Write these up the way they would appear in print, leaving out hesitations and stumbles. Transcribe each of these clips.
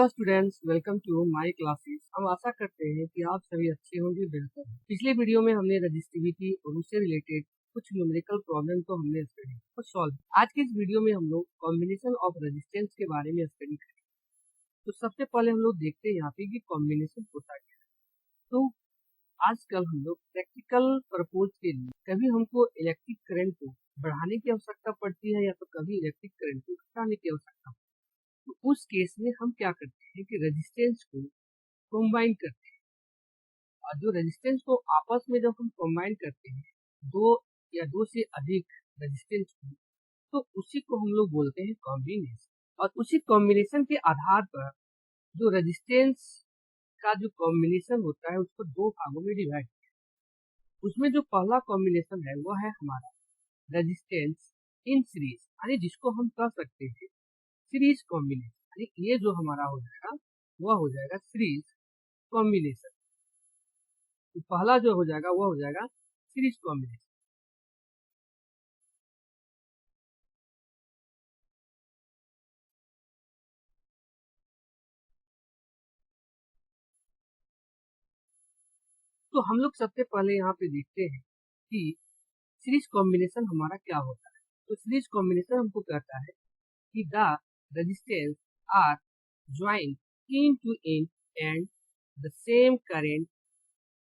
Hello students, welcome to my classes. हम आशा करते हैं कि आप सभी अच्छे होंगे, बेहतर होंगे। पिछले वीडियो में हमने रजिस्टिविटी और उससे रिलेटेड कुछ न्यूमेरिकल प्रॉब्लम को हमने स्टडी और सॉल्व। आज के इस वीडियो में हम लोग कॉम्बिनेशन ऑफ रेजिस्टेंस के बारे में स्टडी करेंगे। तो सबसे पहले हम लोग देखते हैं यहाँ पे कि कॉम्बिनेशन होता क्या है। तो आजकल हम लोग प्रैक्टिकल पर्पज के लिए कभी हमको इलेक्ट्रिक करंट को बढ़ाने की आवश्यकता पड़ती है या तो कभी इलेक्ट्रिक करंट को घटाने की आवश्यकता पड़ती है। तो उस केस में हम क्या करते हैं कि रेजिस्टेंस को कंबाइन करते हैं, और जो रेजिस्टेंस को आपस में जब हम कंबाइन करते हैं दो या दो से अधिक रेजिस्टेंस को, तो उसी को हम लोग बोलते हैं कॉम्बिनेशन। और उसी कॉम्बिनेशन के आधार पर जो रेजिस्टेंस का जो कॉम्बिनेशन होता है उसको दो भागों में डिवाइड किया। उसमें जो पहला कॉम्बिनेशन है वो है हमारा रेजिस्टेंस इन सीरीज, यानी जिसको हम कह सकते हैं सीरीज कॉम्बिनेशन। यानी ये जो हमारा हो जाएगा वह हो जाएगा सीरीज कॉम्बिनेशन। तो पहला जो हो जाएगा वह हो जाएगा सीरीज कॉम्बिनेशन। तो हम लोग सबसे पहले यहाँ पे देखते हैं कि सीरीज कॉम्बिनेशन हमारा क्या होता है। तो सीरीज कॉम्बिनेशन हमको कहता है कि the resistance are joint end to end and the same current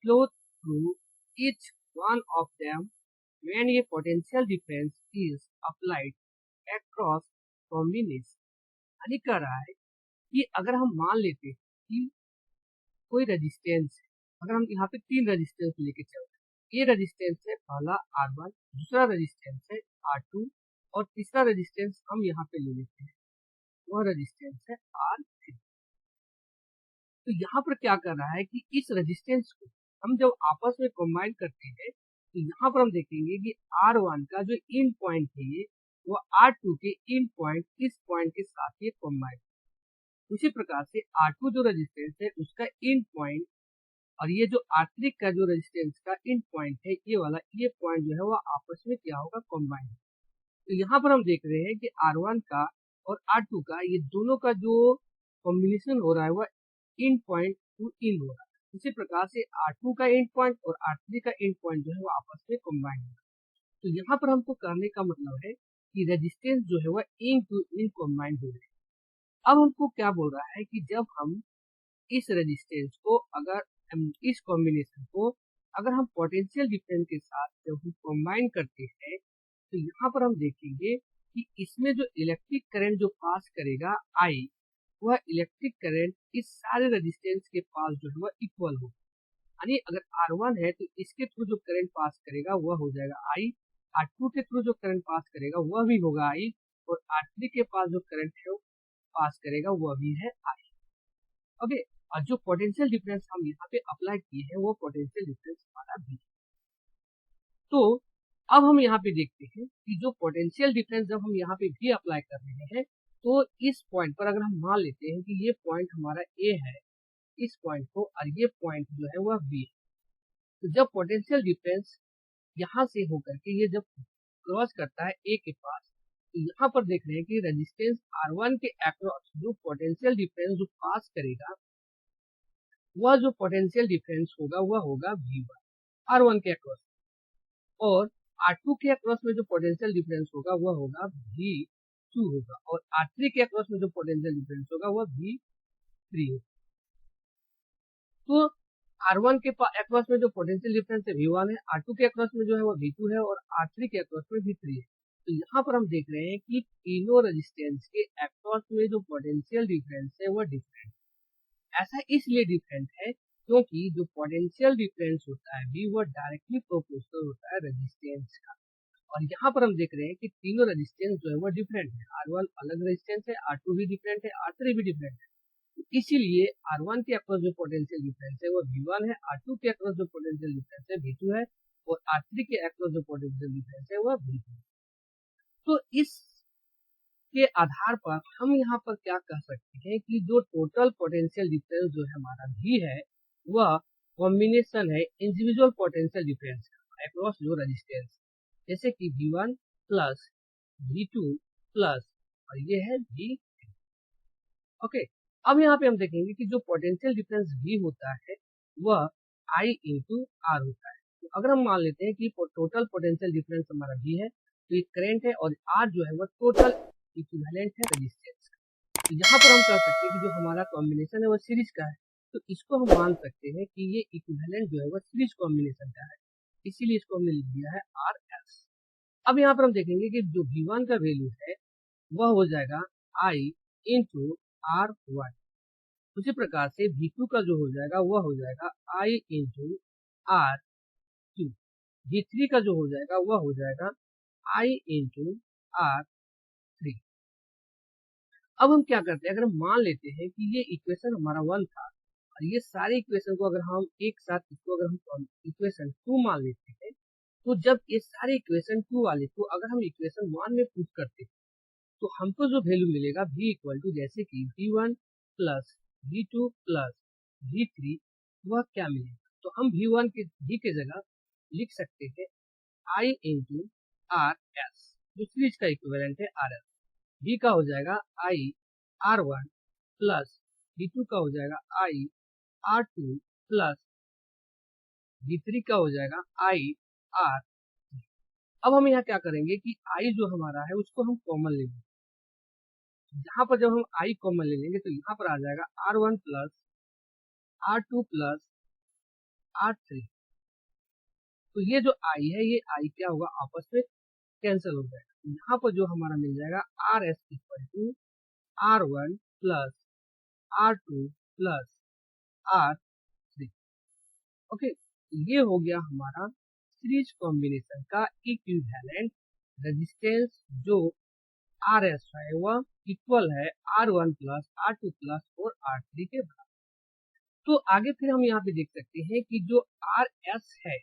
flow through each one of them when a potential difference is applied across combination। यानी कह रहा है कि अगर हम मान लेते हैं कि कोई रेजिस्टेंस है, अगर हम यहाँ पे तीन रेजिस्टेंस लेके चल रहे हैं, ये रेजिस्टेंस है पहला R1, दूसरा रेजिस्टेंस है R2 और तीसरा रेजिस्टेंस हम यहाँ पे ले लेते हैं, वह रेजिस्टेंस है R3। तो यहाँ पर क्या कर रहा है कि इस रेजिस्टेंस को हम जब आपस में कंबाइन करते हैं तो यहाँ पर हम देखेंगे कि R1 का जो इन पॉइंट है ये वो R2 के इन पॉइंट इस पॉइंट के साथ ये कंबाइन। उसी प्रकार से R2 जो रेजिस्टेंस है उसका इन पॉइंट और ये जो R3 का जो रेजिस्टेंस का इन पॉइंट है ये वाला, ये पॉइंट जो है वो आपस में क्या होगा, कंबाइन। तो यहाँ पर हम देख रहे हैं कि R1 का और R2 का ये दोनों का जो कॉम्बिनेशन हो रहा है वह इन पॉइंट टू इन हो रहा है। इसी प्रकार से R2 का एंड पॉइंट और R3 का एंड पॉइंट जो है वो आपस में कंबाइन हो रहा है। तो यहाँ पर हमको करने का मतलब है कि रेजिस्टेंस जो है वह इन टू इन कंबाइन हो रहे हैं। अब हमको क्या बोल रहा है कि जब हम इस रेजिस्टेंस को इस कॉम्बिनेशन को अगर हम पोटेंशियल डिफरेंस के साथ जब हम कंबाइन करते हैं तो यहाँ पर हम देखेंगे कि इसमें जो इलेक्ट्रिक करंट जो पास करेगा I, वह इलेक्ट्रिक करंट इस सारे रेजिस्टेंस के पास जो है वह इक्वल हो। यानी अगर R1 है तो इसके थ्रू जो करंट पास करेगा वह हो जाएगा I, R2 के थ्रू जो करंट पास करेगा वह भी होगा I, और R3 के पास जो करंट है पास करेगा वह भी है I। ओके, और जो पोटेंशियल डिफरेंस हम यहाँ पे अप्लाई किए हैं वो पोटेंशियल डिफरेंस हमारा भी। तो अब हम यहाँ पे देखते हैं कि जो पोटेंशियल डिफरेंस जब हम यहाँ पे भी अप्लाई कर रहे हैं तो इस पॉइंट पर अगर हम मान लेते हैं कि ये पॉइंट हमारा A है, इस पॉइंट को, और ये पॉइंट जो है वह B है, तो जब पोटेंशियल डिफरेंस यहाँ से होकर के ये जब क्रॉस करता है A के पास, तो यहाँ पर देख रहे हैं कि रेजिस्टेंस R1 के अक्रॉस जो पोटेंशियल डिफरेंस जो पास करेगा वह जो पोटेंशियल डिफरेंस होगा वह होगा V1 R1 के अक्रॉस, और R2 के अक्रॉस में जो पोटेंशियल डिफरेंस होगा वह होगा V2 होगा, और R3 के अक्रॉस में जो पोटेंशियल डिफरेंस होगा वह V3 होगा। तो R1 के अक्रॉस में जो पोटेंशियल डिफरेंस है V1 है, R2 के अक्रॉस में जो है वह V2 है, और R3 के अक्रॉस में V3 है। तो यहाँ पर हम देख रहे हैं कि तीनों रेजिस्टेंस के अक्रॉस में जो पोटेंशियल डिफरेंस है वह डिफरेंट। ऐसा इसलिए डिफरेंट है क्योंकि जो पोटेंशियल डिफरेंस होता है भी वह डायरेक्टली प्रोपोर्शनल होता है रेजिस्टेंस का। और यहाँ पर हम देख रहे हैं कि तीनों रेजिस्टेंस जो है वो डिफरेंट है। R1 अलग रेजिस्टेंस है, R2 भी डिफरेंट है, R3 भी डिफरेंट है। तो इसीलिए R1 के अक्रॉस जो पोटेंशियल डिफरेंस है वो V1 है, R2 के अक्रॉस जो पोटेंशियल डिफरेंस है V2 है, और R3 के अक्रॉस जो पोटेंशियल डिफरेंस है वह V3 है। तो इस के आधार पर हम यहाँ पर क्या कह सकते हैं कि जो टोटल पोटेंशियल डिफरेंस जो है हमारा V है वह कॉम्बिनेशन है इंडिविजुअल पोटेंशियल डिफरेंस का अक्रॉस जो रेजिस्टेंस, जैसे कि V1 प्लस V2 प्लस और ये है V3। ओके, अब यहाँ पे हम देखेंगे कि जो पोटेंशियल डिफरेंस V होता है वह I इंटू R होता है। तो अगर हम मान लेते हैं कि टोटल पोटेंशियल डिफरेंस हमारा V है, तो ये करंट है और R जो है वह टोटल इक्विवेलेंट है रेजिस्टेंस का। तो यहाँ पर हम कह सकते हैं कि जो हमारा कॉम्बिनेशन है वह सीरीज का है, तो इसको हम मान सकते हैं कि ये इक्विवेलेंट जो है वह सीरीज कॉम्बिनेशन का है, इसीलिए इसको हमने लिख दिया है RS। अब यहाँ पर हम देखेंगे कि जो V1 का वैल्यू है वह हो जाएगा I इंटू R1। उसी प्रकार से V2 का जो हो जाएगा वह हो जाएगा I इंटू R2। V3 का जो हो जाएगा वह हो जाएगा I इंटू R3। अब हम क्या करते हैं, अगर हम मान लेते हैं कि ये इक्वेशन हमारा 1 था और ये सारे इक्वेशन को अगर हम एक साथ इसको अगर हम इक्वेशन 2 मान लेते हैं, तो जब ये सारे इक्वेशन 2 वाले को अगर हम इक्वेशन 1 में पुट करते हैं तो हमको जो वैल्यू मिलेगा V इक्वल टू जैसे कि V1 plus V2 plus V3 वह क्या मिलेगा, तो हम V1 के V के जगह लिख सकते हैं I इंटू RS, जो सीरीज का इक्विवेलेंट है RS। V का हो जाएगा I R1 प्लस V2 का हो जाएगा I R2 प्लस V3 का हो जाएगा I R। अब हम यहाँ क्या करेंगे कि I जो हमारा है उसको हम कॉमन ले लेंगे। यहाँ पर जब हम I कॉमन ले लेंगे तो यहाँ पर आ जाएगा R1 plus R2 plus R3। तो ये जो I है ये I क्या होगा, आपस में कैंसिल हो जाएगा। यहाँ पर जो हमारा मिल जाएगा RS equal to R1 plus R2 plus R3। Okay, ये हो गया हमारा सीरीज कॉम्बिनेशन का इक्विवेलेंट रेजिस्टेंस, जो RS है वह इक्वल है R1 प्लस R2 प्लस और R3 के बराबर। तो आगे फिर हम यहाँ पे देख सकते हैं कि जो RS है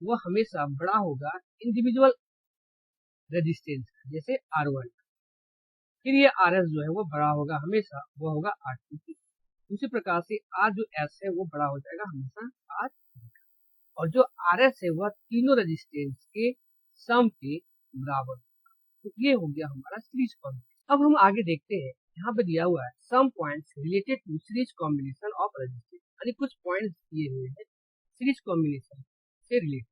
वह हमेशा बड़ा होगा इंडिविजुअल रेजिस्टेंस, जैसे R1। फिर ये RS जो है वो बड़ा होगा हमेशा, वो होगा R2 की। उसी प्रकार से R जो S है वो बड़ा हो जाएगा हमेशा R3 का। और जो RS है वह तीनों रेजिस्टेंस के सम के बराबर होगा। तो ये हो गया हमारा सीरीज कॉम्बिनेशन। अब हम आगे देखते हैं, यहाँ पे दिया हुआ है some points related to series combination of resistance, यानी कुछ पॉइंट्स दिए हुए हैं सीरीज कॉम्बिनेशन से रिलेटेड।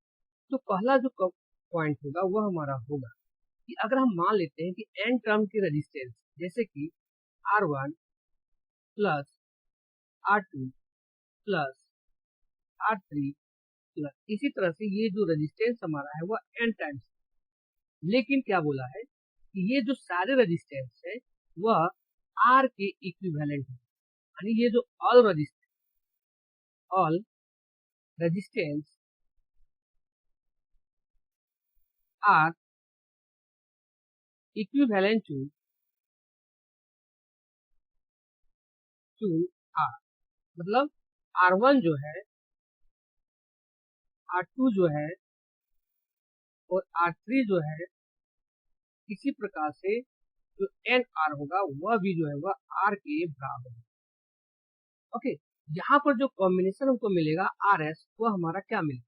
तो पहला जो पॉइंट होगा वह हमारा होगा कि अगर हम मान लेते हैं कि n टर्म की रेजिस्टेंस, जैसे कि R1 plus R2 plus R3 plus इसी तरह से ये जो रेजिस्टेंस हमारा है वह n टाइम्स, लेकिन क्या बोला है कि ये जो सारे रेजिस्टेंस है वह R के इक्विवेलेंट है, यानी ये जो all resistance are equivalent to R, मतलब R1 जो है, R2 जो है और R3 जो है, इसी प्रकार से जो एन आर होगा वह भी जो है वह आर के बराबर है। ओके, यहाँ पर जो कॉम्बिनेशन हमको मिलेगा आर एस वह हमारा क्या मिलेगा,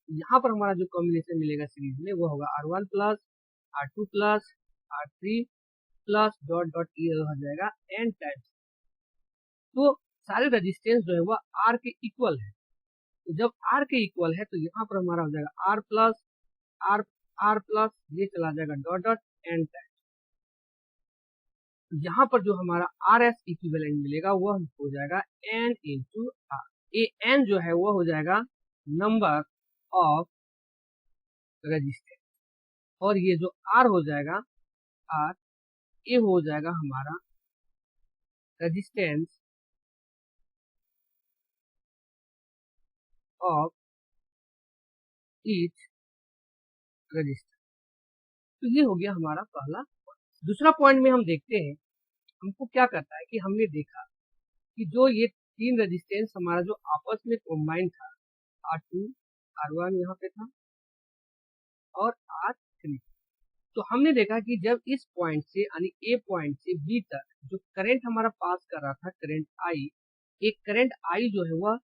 यहाँ पर हमारा जो कॉम्बिनेशन मिलेगा सीरीज में वो होगा R1 plus R2 plus R3 plus dot dot ये हो जाएगा n टाइम्स। तो सारे रेजिस्टेंस जो है वह R के इक्वल है, तो जब R के इक्वल है तो यहाँ पर हमारा हो जाएगा R प्लस R प्लस ये चला जाएगा डॉट डॉट n टाइम्स। यहाँ पर जो हमारा आर एस इक्विवेलेंट मिलेगा वह हो जाएगा n इंटू आर। ये n जो है वह हो जाएगा नंबर ऑफ रेजिस्टेंस और ये जो r हो जाएगा r, ये हो जाएगा हमारा रेजिस्टेंस ऑफ ईच रजिस्टर। तो ये हो गया हमारा पहला पॉइंट। दूसरा पॉइंट में हम देखते हैं हमको क्या करता है कि हमने देखा कि जो ये तीन रेजिस्टेंस हमारा जो आपस में कॉम्बाइन था, R2 R1 यहाँ पे था और R3, तो हमने देखा कि जब इस पॉइंट से यानी ए पॉइंट से बी तक जो करंट हमारा पास कर रहा था करंट आई, एक करंट आई जो है वह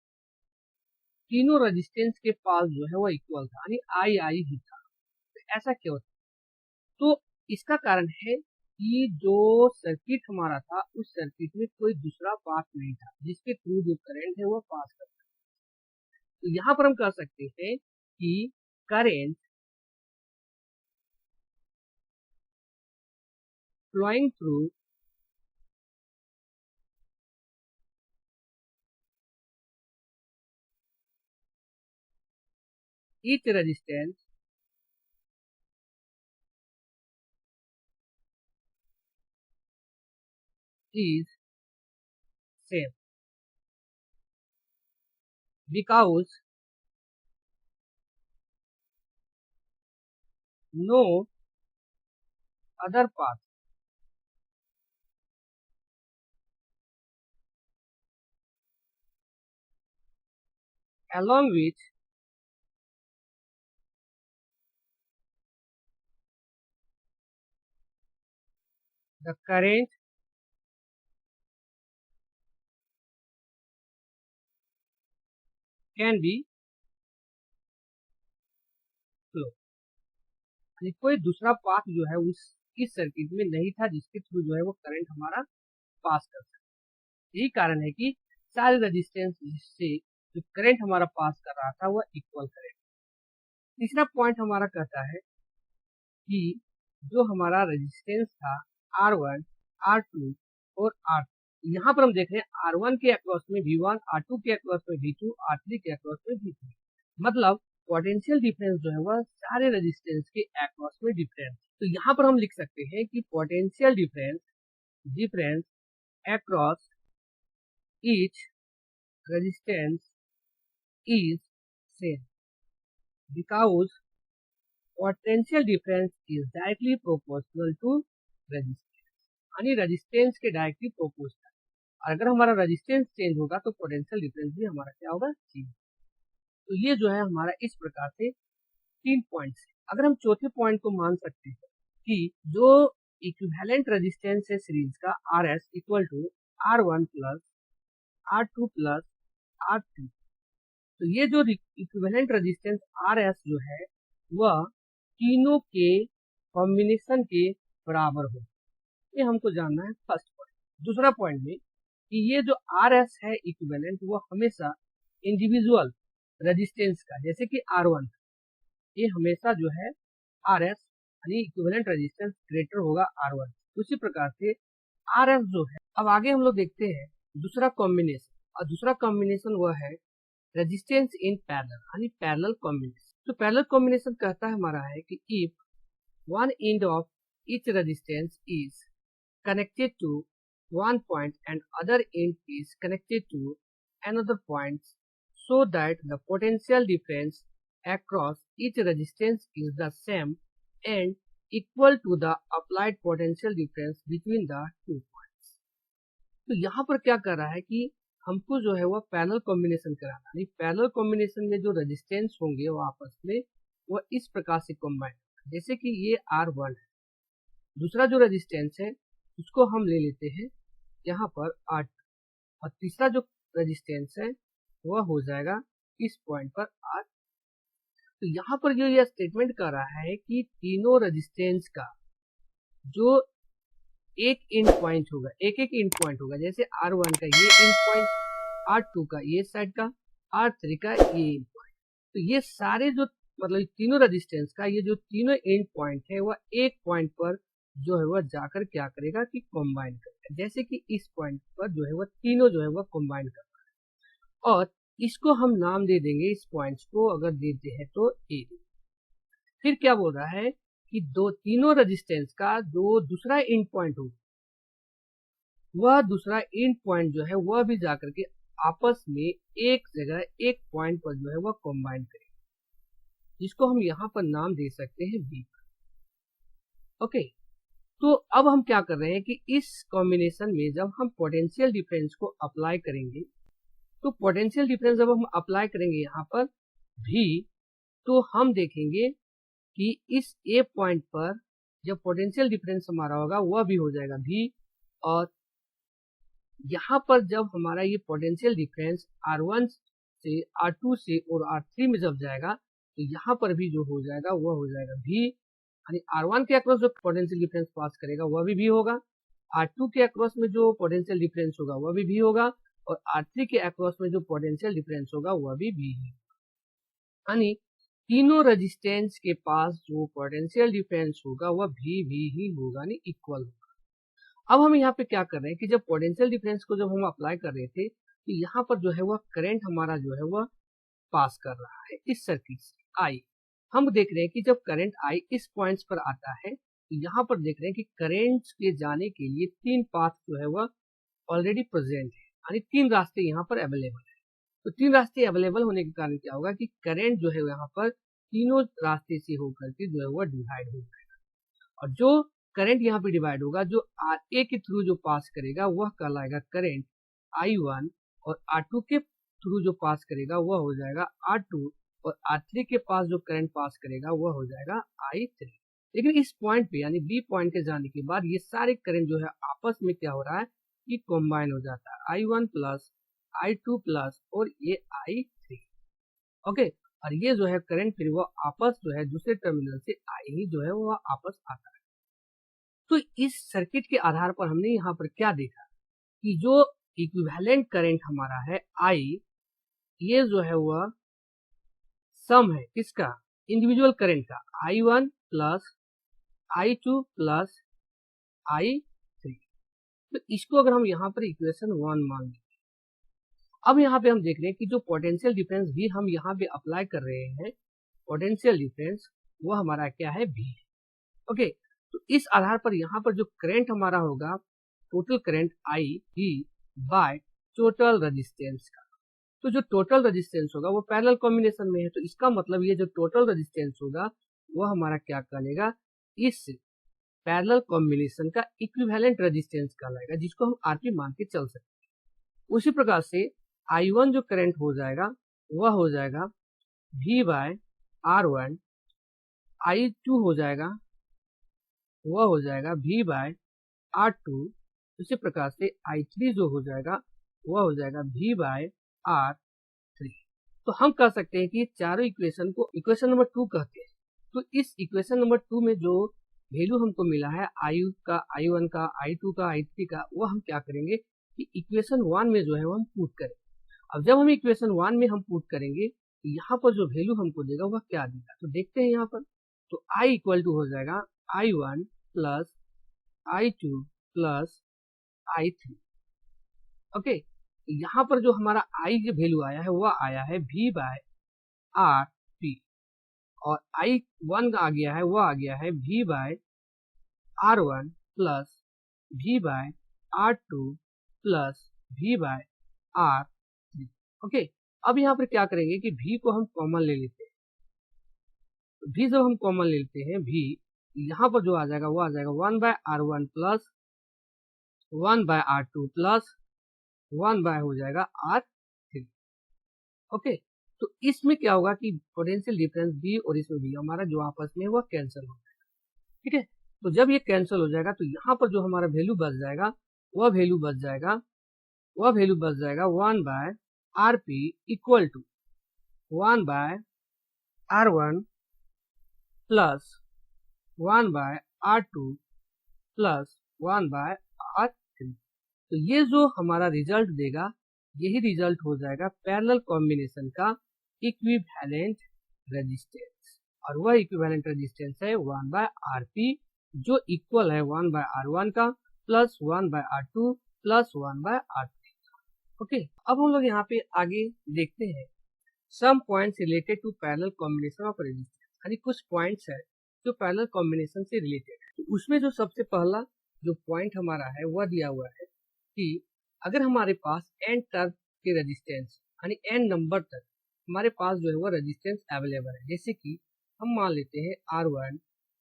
तीनों रेजिस्टेंस के पास जो है वह इक्वल था, यानी आई आई ही था। तो ऐसा क्यों था, तो इसका कारण है कि जो सर्किट हमारा था उस सर्किट में कोई दूसरा पाथ नहीं था जिसके थ्रू जो करंट है वो पास करता है। तो यहाँ पर हम कह सकते हैं कि current flowing through each resistance is same because no other path along which the current can be flow। यानी कोई दूसरा पाथ जो है उस इस सर्किट में नहीं था जिसके थ्रू जो है वो करंट हमारा पास कर सकता। यही कारण है कि सारे रेजिस्टेंस से जो करंट हमारा पास कर रहा था वह इक्वल करंट। तीसरा पॉइंट हमारा कहता है कि जो हमारा रेजिस्टेंस था R1, R2 और R3, यहाँ पर हम देख रहे हैं R1 के अक्रॉस में V1, R2 के अक्रॉस में V2, R3 के अक्रॉस में V3। मतलब पोटेंशियल डिफरेंस जो है वह सारे रेजिस्टेंस के अक्रॉस में डिफरेंस। तो यहाँ पर हम लिख सकते हैं कि potential difference across each resistance is same because potential difference is directly proportional to resistance. यानी रेजिस्टेंस के डायरेक्टली प्रोपोर्शनल। और अगर हमारा रेजिस्टेंस चेंज होगा तो पोटेंशियल डिफरेंस भी हमारा क्या होगा, चेंज। तो ये जो है हमारा इस प्रकार से 3 पॉइंट्स है। अगर हम चौथे पॉइंट को मान सकते हैं कि जो इक्विवेलेंट रेजिस्टेंस है सीरीज का RS equal to R1 plus R2 plus R3। तो ये जो इक्विवेलेंट रेजिस्टेंस RS जो है वह तीनों के कॉम्बिनेशन के बराबर हो, ये हमको जानना है फर्स्ट पॉइंट। दूसरा पॉइंट में कि ये जो RS है इक्विवेलेंट वो हमेशा इंडिविजुअल रेजिस्टेंस का, जैसे कि R1 ये हमेशा जो है RS यानी इक्विवेलेंट रेजिस्टेंस ग्रेटर होगा R1। उसी प्रकार से RS जो है, अब आगे हम लोग देखते हैं दूसरा कॉम्बिनेशन, और दूसरा कॉम्बिनेशन वह है रेजिस्टेंस इन पैरेलल यानी पैरेलल कॉम्बिनेशन। तो पैरेलल कॉम्बिनेशन कहता है हमारा है कि if one end of each resistance is connected to one point and other end is connected to another point so that the potential difference across each resistance is the same and equal to the applied potential difference between the two points। तो यहाँ पर क्या कर रहा है कि हमको जो है वह पैरेलल कॉम्बिनेशन कराना है। पैरेलल कॉम्बिनेशन में जो रेजिस्टेंस होंगे वो आपस में वह इस प्रकार से कॉम्बाइन, जैसे कि ये R1 है, दूसरा जो रेजिस्टेंस है उसको हम ले लेते हैं यहाँ पर R2, और तीसरा जो रेजिस्टेंस है वह हो जाएगा इस पॉइंट पर R। तो यहाँ पर जो यह स्टेटमेंट कर रहा है कि तीनों रेजिस्टेंस का जो एक एंड पॉइंट होगा, एक एक एंड पॉइंट होगा, जैसे R1 का ये एंड पॉइंट, R2 का ये साइड का, R3 का ये एंड पॉइंट। तो ये सारे जो मतलब तीनों रेजिस्टेंस का ये जो तीनों एंड पॉइंट है वह एक पॉइंट पर जो है वह जाकर क्या करेगा कि कंबाइन करेगा, जैसे कि इस पॉइंट पर जो है वह तीनों जो है वह कंबाइन करेगा। और इसको हम नाम दे देंगे, इस पॉइंट्स को अगर देते हैं तो ए। फिर क्या बोल रहा है कि दो तीनों रेजिस्टेंस का जो दूसरा एंड पॉइंट हो वह दूसरा एंड पॉइंट जो है वह भी जाकर के आपस में एक जगह एक पॉइंट पर जो है वह कंबाइन करेगा, जिसको हम यहाँ पर नाम दे सकते हैं बी। ओके, तो अब हम क्या कर रहे हैं कि इस कॉम्बिनेशन में जब हम पोटेंशियल डिफरेंस को अप्लाई करेंगे, तो पोटेंशियल डिफरेंस जब हम अप्लाई करेंगे यहाँ पर भी, तो हम देखेंगे कि इस ए पॉइंट पर जब पोटेंशियल डिफरेंस हमारा होगा वह भी हो जाएगा भी, और यहाँ पर जब हमारा ये पोटेंशियल डिफरेंस R1 से R2 से और R3 में जब जाएगा तो यहाँ पर भी जो हो जाएगा वह हो जाएगा भी, यानी R1 के अक्रॉस जो पोटेंशियल डिफरेंस पास करेगा वह भी V होगा, R2 के अक्रॉस में जो पोटेंशियल डिफरेंस होगा वह भी V होगा, और R3 के अक्रॉस में जो पोटेंशियल डिफरेंस होगा वह भी V है। यानी तीनों रेजिस्टेंस के पास जो पोटेंशियल डिफरेंस होगा वह V ही होगा, यानी इक्वल होगा। अब हम यहाँ पे क्या कर रहे हैं कि जब पोटेंशियल डिफरेंस को जब हम अप्लाई कर रहे थे तो यहाँ पर जो है वह करंट हमारा जो है वह पास कर रहा है इस सर्किट से I। हम देख रहे हैं कि जब करंट I इस पॉइंट्स पर आता है तो यहाँ पर देख रहे हैं कि करंट के जाने के लिए तीन पाथ जो है वह ऑलरेडी प्रेजेंट है, यानी तीन रास्ते यहाँ पर अवेलेबल है। तो तीन रास्ते अवेलेबल होने के कारण क्या होगा कि करंट जो है यहाँ पर तीनों रास्ते से होकर के जो है वह डिवाइड हो जाएगा, और जो करंट यहाँ पे डिवाइड होगा जो RA के थ्रू जो पास करेगा वह कहलाएगा करंट I1, और R2 के थ्रू जो पास करेगा वह हो जाएगा R2, और R3 के पास जो करंट पास करेगा वह हो जाएगा I3। लेकिन इस पॉइंट पे यानी B पॉइंट के जाने के बाद ये सारे करंट जो है आपस में क्या हो रहा है कि कॉम्बाइन हो जाता है, I1 प्लस I2 प्लस और ये I3। ओके, और ये जो है करंट फिर वो आपस जो है दूसरे टर्मिनल से I ही जो है वो आपस आता है। तो इस सर्किट के आधार पर हमने यहाँ पर क्या देखा कि जो इक्विवेलेंट करंट हमारा है I, ये जो है वह सम है किसका, इंडिविजुअल करंट का, I1 plus I2 plus I3। तो इसको अगर हम यहाँ पर इक्वेशन 1 मान लें, अब यहाँ पे हम देख रहे हैं कि जो पोटेंशियल डिफरेंस भी हम यहाँ पे अप्लाई कर रहे हैं, पोटेंशियल डिफरेंस वो हमारा क्या है V है। ओके, तो इस आधार पर यहाँ पर जो करंट हमारा होगा total current I V by total resistance का। तो जो टोटल रेजिस्टेंस होगा वो पैरेलल कॉम्बिनेशन में है, तो इसका मतलब ये जो टोटल रेजिस्टेंस होगा वो हमारा क्या कहलाएगा, इस पैरेलल कॉम्बिनेशन का इक्विवेलेंट रेजिस्टेंस कहलाएगा, जिसको हम RP मान के चल सकते हैं। उसी प्रकार से I1 जो करंट हो जाएगा वह हो जाएगा V बाय R1, I2 हो जाएगा वह हो जाएगा V बाय R2, इसी प्रकार से I3 जो हो जाएगा वह हो जाएगा V बाय R3। तो हम कह सकते हैं कि चारों इक्वेशन को इक्वेशन नंबर 2 कहते हैं। तो इस इक्वेशन नंबर 2 में जो वैल्यू हमको मिला है I का, I1 का, I2 का, I3 का, वो हम क्या करेंगे कि इक्वेशन 1 में जो है वो हम पुट करेंगे। अब जब हम इक्वेशन 1 में हम पुट करेंगे तो यहाँ पर जो वैल्यू हमको देगा वह क्या देगा, तो देखते हैं यहाँ पर। तो I इक्वल टू हो जाएगा I1 plus I2 plus I3। Okay, यहाँ पर जो हमारा I की वैल्यू आया है वह आया है V बाय RP, और I1 का आ गया है वह आ गया है V by R1 plus V by R2 plus V by R3। Okay, अब यहाँ पर क्या करेंगे कि V को हम कॉमन ले लेते हैं। तो V जब हम कॉमन ले लेते हैं V, यहाँ पर जो आ जाएगा वो आ जाएगा 1 by R1 plus 1 by R2 plus 1 by हो जाएगा R3। ओके, तो इसमें क्या होगा कि पोटेंशियल डिफरेंस V और इसमें V हमारा जो आपस में वह कैंसिल हो जाएगा। ठीक है, तो जब ये कैंसिल हो जाएगा तो यहाँ पर जो हमारा वैल्यू बच जाएगा वह वैल्यू बच जाएगा 1 by RP equal to 1 by R1 plus 1 by R2 plus 1 by R3। तो ये जो हमारा रिजल्ट देगा यही रिजल्ट हो जाएगा पैरेलल कॉम्बिनेशन का इक्विवेलेंट रेजिस्टेंस, और वह इक्विवेलेंट रेजिस्टेंस है 1 बाय RP, जो इक्वल है 1 बाय R1 का plus 1 by R2 plus 1 by R3। Okay, अब हम लोग यहाँ पे आगे देखते हैं some points related to parallel combination of resistance, यानी कुछ पॉइंट्स है जो पैरेलल कॉम्बिनेशन से रिलेटेड है। तो उसमें जो सबसे पहला जो पॉइंट हमारा है वह दिया हुआ है कि अगर हमारे पास n टर्म के रेजिस्टेंस यानी n नंबर तक हमारे पास जो है वो रेजिस्टेंस अवेलेबल है, जैसे कि हम मान लेते हैं R1,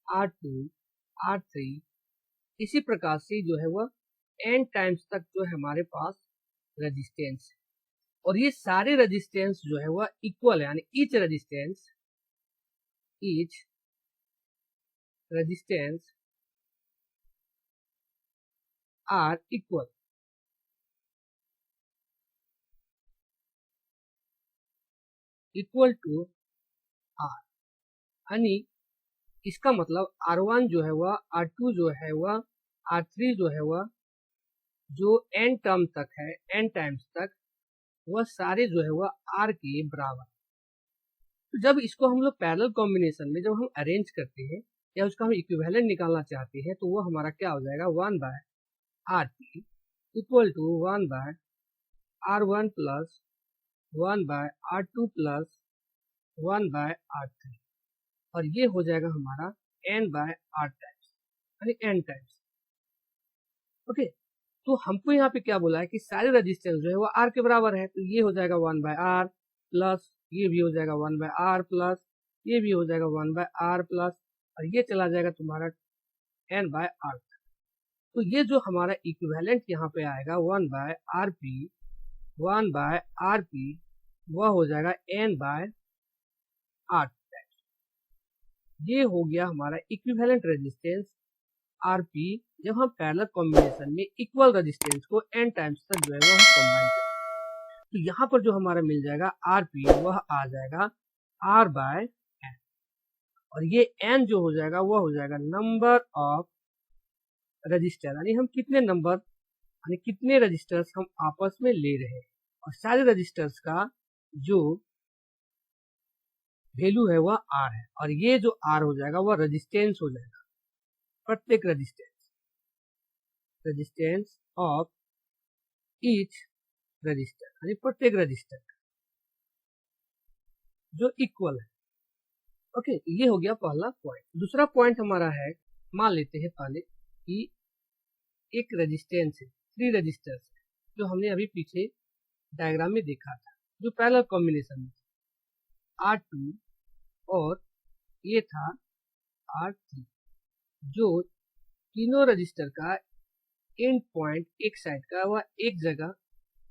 R2, R3, इसी प्रकार से जो है वह n टाइम्स तक जो है हमारे पास रेजिस्टेंस है, और ये सारे रेजिस्टेंस जो है वह इक्वल है, यानी each resistance are equal to R, यानी इसका मतलब R1 जो है वह R2 जो है वह R3 जो है वह जो n टर्म तक है, n टाइम्स तक, वह सारे जो है वह R के बराबर। तो जब इसको हम लोग पैरेलल कॉम्बिनेशन में जब हम अरेंज करते हैं या उसका हम इक्विवेलेंट निकालना चाहते हैं तो वो हमारा क्या हो जाएगा, 1 by R P equal to 1 by R1 plus 1 by R2 plus 1 by R3, और ये हो जाएगा हमारा n बाय R टाइम्स, यानी n टाइम्स। ओके, तो हमको यहाँ पे क्या बोला है कि सारे रजिस्टेंस जो है वो R के बराबर है, तो ये हो जाएगा 1 बाय R प्लस ये भी हो जाएगा 1 बाय R प्लस ये भी हो जाएगा 1 बाय R प्लस, और ये चला जाएगा तुम्हारा n बाय R। तो ये जो हमारा इक्विवेलेंट यहाँ पे आएगा 1 बाय आर पी, वह हो जाएगा n बाय R। ये हो गया हमारा इक्विवेलेंट रेजिस्टेंस Rp जब हम पैरेलल कॉम्बिनेशन में इक्वल रेजिस्टेंस को n टाइम्स तक जो है वो हम कंबाइन करें। तो यहाँ पर जो हमारा मिल जाएगा Rp वह आ जाएगा R बाय n, और ये n जो हो जाएगा वह हो जाएगा नंबर ऑफ रजिस्टर, यानी हम कितने नंबर यानी कितने रजिस्टर्स हम आपस में ले रहे हैं, और सारे रजिस्टर्स का जो वैल्यू है वह R है, और ये जो R हो जाएगा वह रेजिस्टेंस हो जाएगा, प्रत्येक रेजिस्टेंस ऑफ ईच रजिस्टर, यानी प्रत्येक रजिस्टर जो इक्वल है। ओके, ये हो गया पहला पॉइंट। दूसरा पॉइंट हमारा है, मान लेते हैं पहले कि एक रेजिस्टेंस है, 3 रजिस्टर्स है, जो हमने अभी पीछे डायग्राम में देखा था, जो पैरेलल कॉम्बिनेशन में R2 और ये था R3, जो तीनों रजिस्टर का एंड पॉइंट एक साइड का वह एक जगह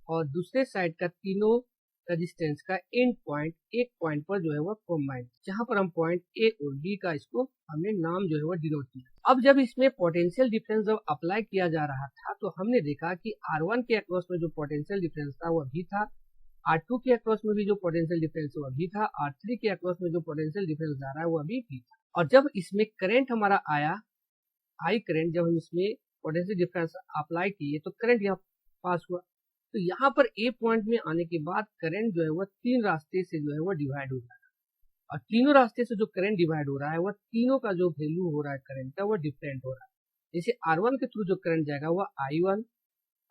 और दूसरे साइड का तीनों रेजिस्टेंस का एंड पॉइंट एक पॉइंट पर जो है वह कंबाइन, जहां पर हम पॉइंट ए और बी का इसको हमने नाम जो है वह डिनोट किया। अब जब इसमें पोटेंशियल डिफरेंस जब अप्लाई किया जा रहा था तो हमने देखा कि R1 के अक्रॉस में जो पोटेंशियल डिफरेंस था वह भी था, R2 के अक्रॉस में भी जो पोटेंशियल डिफरेंस वह भी था, R3 के अक्रॉस में जो पोटेंशियल डिफरेंस आ रहा है वह भी था। और जब इसमें करंट हमारा आया, आई करंट, जब हम इसमें पोटेंशियल डिफरेंस अप्लाई किए तो करंट यहाँ पास हुआ। तो यहाँ पर ए पॉइंट में आने के बाद करंट जो है वह 3 रास्ते से जो है वह डिवाइड हो रहा है, और तीनों रास्ते से जो करंट डिवाइड हो रहा है वह तीनों का जो वैल्यू हो रहा है करंट का वह डिफरेंट हो रहा है। जैसे R1 के थ्रू जो करंट जाएगा वह I1,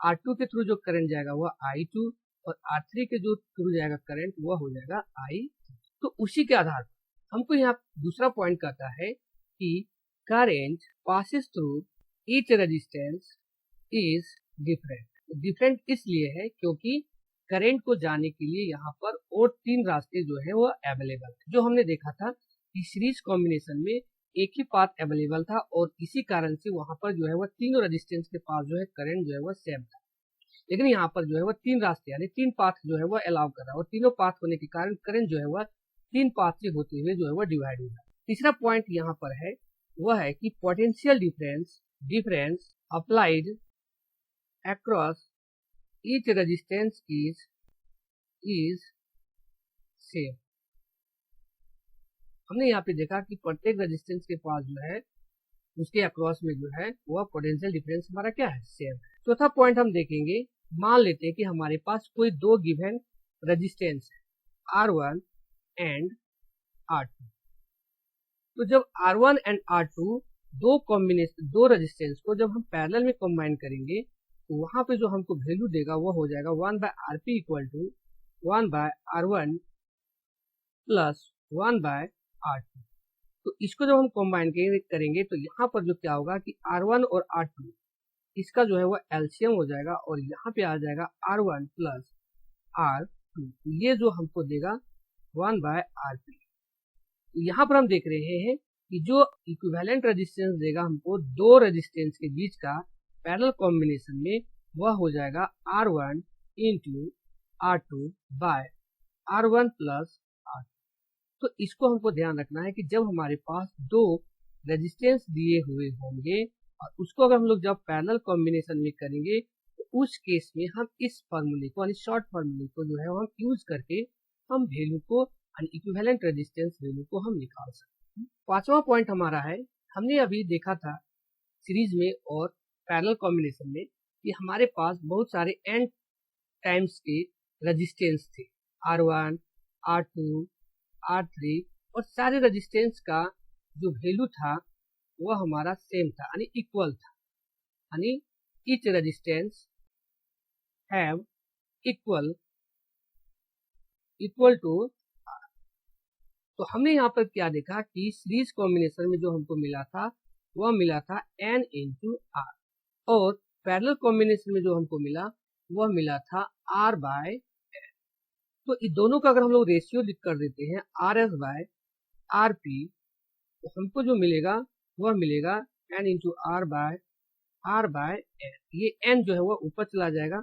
R2 के थ्रू जो करंट जाएगा वह I2, और R3 के जो थ्रू जाएगा करंट वह हो जाएगा I। तो उसी के आधार पर हमको यहाँ दूसरा पॉइंट कहता है कि current passes through each resistance is different. Different इसलिए है क्योंकि करंट को जाने के लिए यहाँ पर और 3 रास्ते जो है वो अवेलेबल है। जो हमने देखा था कि सीरीज कॉम्बिनेशन में एक ही पाथ अवेलेबल था, और इसी कारण से वहां पर जो है वह तीनों रेजिस्टेंस के पास जो है करंट जो है वह सेम था। लेकिन यहाँ पर जो है वह 3 रास्ते यानी 3 पाथ जो है वह अलाउ कर रहा है, और तीनों पाथ होने के कारण करंट जो है वह 3 पाथ से होते हुए जो है वह डिवाइड हो रहा है। तीसरा पॉइंट यहाँ पर है वह है कि potential difference applied across each resistance is same। हमने यहाँ पे देखा कि प्रत्येक रेजिस्टेंस के पास जो है उसके अक्रॉस में जो है वह पोटेंशियल डिफरेंस हमारा क्या है, सेम। चौथा पॉइंट हम देखेंगे, मान लेते हैं कि हमारे पास कोई 2 गिवन रेजिस्टेंस है, R1 एंड R2। तो जब R1 एंड R2 दो रेजिस्टेंस को जब हम पैरेलल में कंबाइन करेंगे तो वहां पे जो हमको वैल्यू देगा वो हो जाएगा 1 by RP equal to 1 by R1 plus 1 by R2। तो इसको जब हम कंबाइन करेंगे तो यहाँ पर जो क्या होगा कि R1 और R2 इसका जो है वो एलसीएम हो जाएगा, और यहाँ पे आ जाएगा R1 प्लस R2, ये जो हमको देगा 1 बाय RP। यहाँ पर हम देख रहे हैं कि जो इक्विवेलेंट रेजिस्टेंस देगा हमको 2 रेजिस्टेंस के बीच का पैरेलल कॉम्बिनेशन में, वह हो जाएगा R1 into R2 bye R1 plus R2। तो इसको हमको ध्यान रखना है कि जब हमारे पास 2 रेजिस्टेंस दिए हुए होंगे और उसको अगर हम लोग जब पैरेलल कॉम्बिनेशन में करेंगे तो उस केस में हम इस फार्मूले को यानी शॉर्ट फार्मूले को जो है हम यूज करके हम वैल्यू को यानी इक्विवेलेंट रेजिस्टेंस वैल्यू को हम निकाल सकते हैं। पांचवा पॉइंट हमारा है, हमने अभी देखा था सीरीज में और पैरेलल कॉम्बिनेशन में कि हमारे पास बहुत सारे n टाइम्स के रेजिस्टेंस थे, R1, R2, R3 और सारे रेजिस्टेंस का जो वैल्यू था वह हमारा सेम था, यानी इक्वल था, यानी each resistance have equal to. तो हमने यहाँ पर क्या देखा कि सीरीज कॉम्बिनेशन में जो हमको मिला था वह मिला था n इंटू आर, और पैरेलल कॉम्बिनेशन में जो हमको मिला वह मिला था r बाय n। तो इन दोनों का अगर हम लोग रेशियो लिख कर देते हैं RS बाय RP, तो हमको जो मिलेगा वह मिलेगा n into R by n। ये n जो है वह ऊपर चला जाएगा,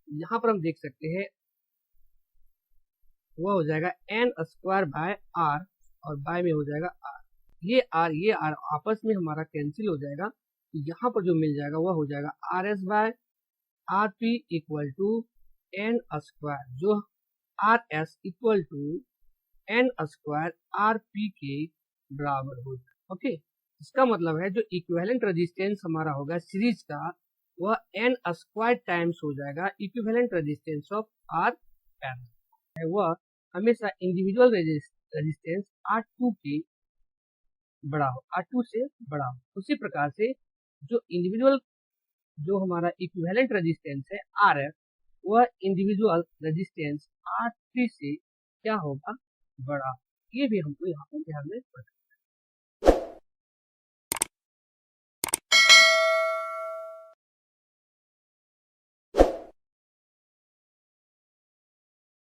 यहाँ पर हम देख सकते हैं वह हो जाएगा n स्क्वायर बाय r, और बाय में हो जाएगा r। ये r आपस में हमारा कैंसिल हो जाएगा, तो यहाँ पर जो मिल जाएगा वह हो जाएगा RS by RP equal to n square, जो RS equal to n square RP के बराबर हो जाएगा। ओके, इसका मतलब है जो इक्विवेलेंट रेजिस्टेंस हमारा होगा सीरीज का वह n स्क्वायर टाइम्स हो जाएगा equivalent resistance of R parallel, वह हमेशा इंडिविजुअल रेजिस्टेंस R2 के बड़ा हो, R2 से बड़ा हो। उसी प्रकार से जो इंडिविजुअल जो हमारा इक्विवेलेंट रेजिस्टेंस है RF, वह इंडिविजुअल रेजिस्टेंस R3 से क्या होगा, बड़ा। ये भी हमको यहाँ पर ध्यान में रखना है।